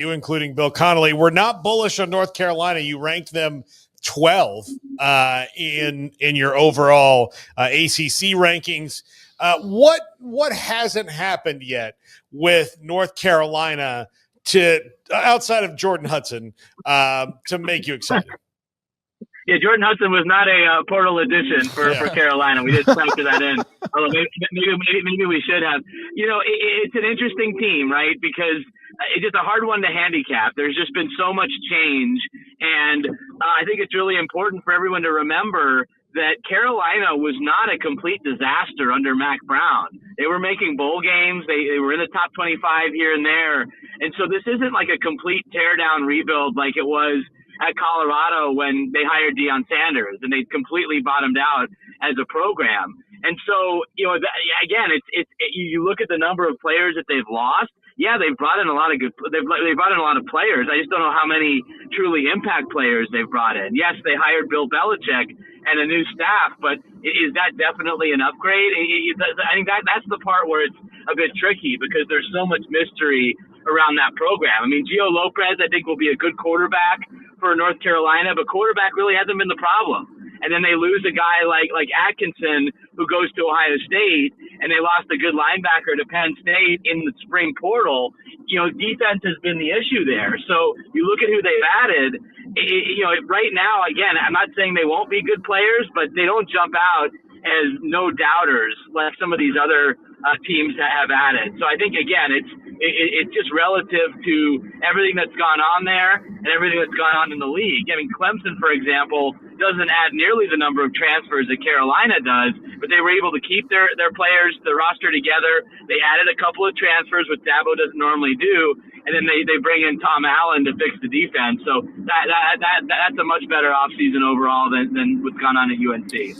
you, including Bill Connolly, were not bullish on North Carolina. You ranked them 12 in your overall ACC rankings. What hasn't happened yet with North Carolina to outside of Jordan Hudson to make you excited? Yeah, Jordan Hudson was not a portal addition for Carolina. We didn't factor that in. Although maybe we should have. You know, it's an interesting team, right? Because it's just a hard one to handicap. There's just been so much change. And I think it's really important for everyone to remember that Carolina was not a complete disaster under Mac Brown. They were making bowl games. They were in the top 25 here and there. And so this isn't like a complete teardown rebuild like it was at Colorado when they hired Deion Sanders and they completely bottomed out as a program. And so, you know, again, you look at the number of players that they've lost. Yeah, they've brought in a lot of they've brought in a lot of players. I just don't know how many truly impact players they've brought in. Yes, they hired Bill Belichick and a new staff, but is that definitely an upgrade? I think that's the part where it's a bit tricky because there's so much mystery around that program. I mean, Gio Lopez, I think, will be a good quarterback for North Carolina, but quarterback really hasn't been the problem. And then they lose a guy like Atkinson who goes to Ohio State, and they lost a good linebacker to Penn State in the spring portal. You know, defense has been the issue there. So you look at who they've added. Right now, again, I'm not saying they won't be good players, but they don't jump out as no doubters like some of these other teams that have added. So I think, again, it's just relative to everything that's gone on there and everything that's gone on in the league. I mean, Clemson, for example, doesn't add nearly the number of transfers that Carolina does, but they were able to keep their players, their roster together. They added a couple of transfers, which Dabo doesn't normally do, and then they bring in Tom Allen to fix the defense. So that's a much better offseason overall than what's gone on at UNC.